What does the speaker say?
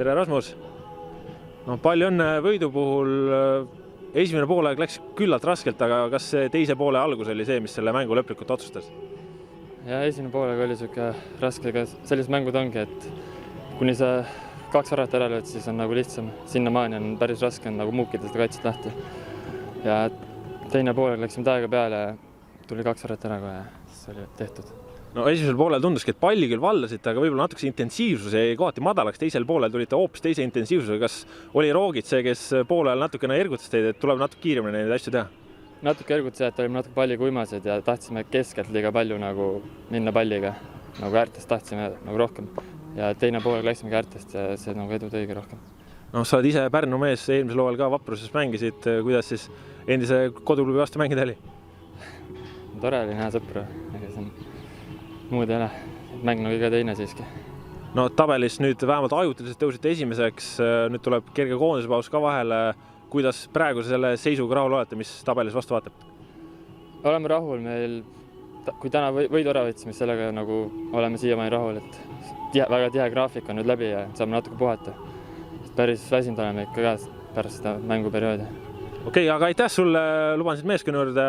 tere Rasmus! No, palju õnne võidu puhul. Esimene poolaeg läks küllalt raskelt, aga kas see teise poole algus oli see, mis selle mängu lõplikult otsustas? Ja esimene poolaeg oli siuke raske, aga sellised mängud ongi, et kuni sa 2 väravat ära lööd, siis on nagu lihtsam. Sinnamaani on päris raske on nagu muukida seda kaitset lahti. Ja teine poolaeg läksime täiega peale ja tuli 2 väravat ära kohe ja siis oli tehtud. No esimesel poolel tunduski, et palli küll vallasite, aga võib-olla natuke intensiivsus jäi kohati madalaks. Teisel poolel tulite hoopis teise intensiivsusega. Kas oli Roogit see, kes poolel natukene ergutas teid, et tuleb natuke kiiremini neid asju teha? Natuke ergutas, et olime natuke palli kuimased ja tahtsime keskelt liiga palju nagu minna palliga. Nagu äärtest tahtsime nagu rohkem. Ja teine poolel läksimegi äärtest ja see nagu edu tõigi rohkem. No, sa oled ise Pärnu mees, eelmisel hooajal ka Vapruses mängisid. Kuidas siis endise koduklubi vastu mängida oli? Tore oli näha sõpru. Muud ei ole. Mäng nagu iga teine siiski. No tabelis nüüd vähemalt ajutiliselt tõusite esimeseks. Nüüd tuleb kerge koondispaus ka vahele. Kuidas praegu selle seisuga rahul olete, mis tabelis vastu vaatab? Oleme rahul. Meil, kui täna võidu ära võtsime, sellega nagu oleme siiamaani rahul, et väga tihe graafik on nüüd läbi ja saame natuke puhata. Päris väsinud oleme ikka ka pärast seda mänguperioodi. Okei, aga aitäh sulle, luban siit meeskonna juurde.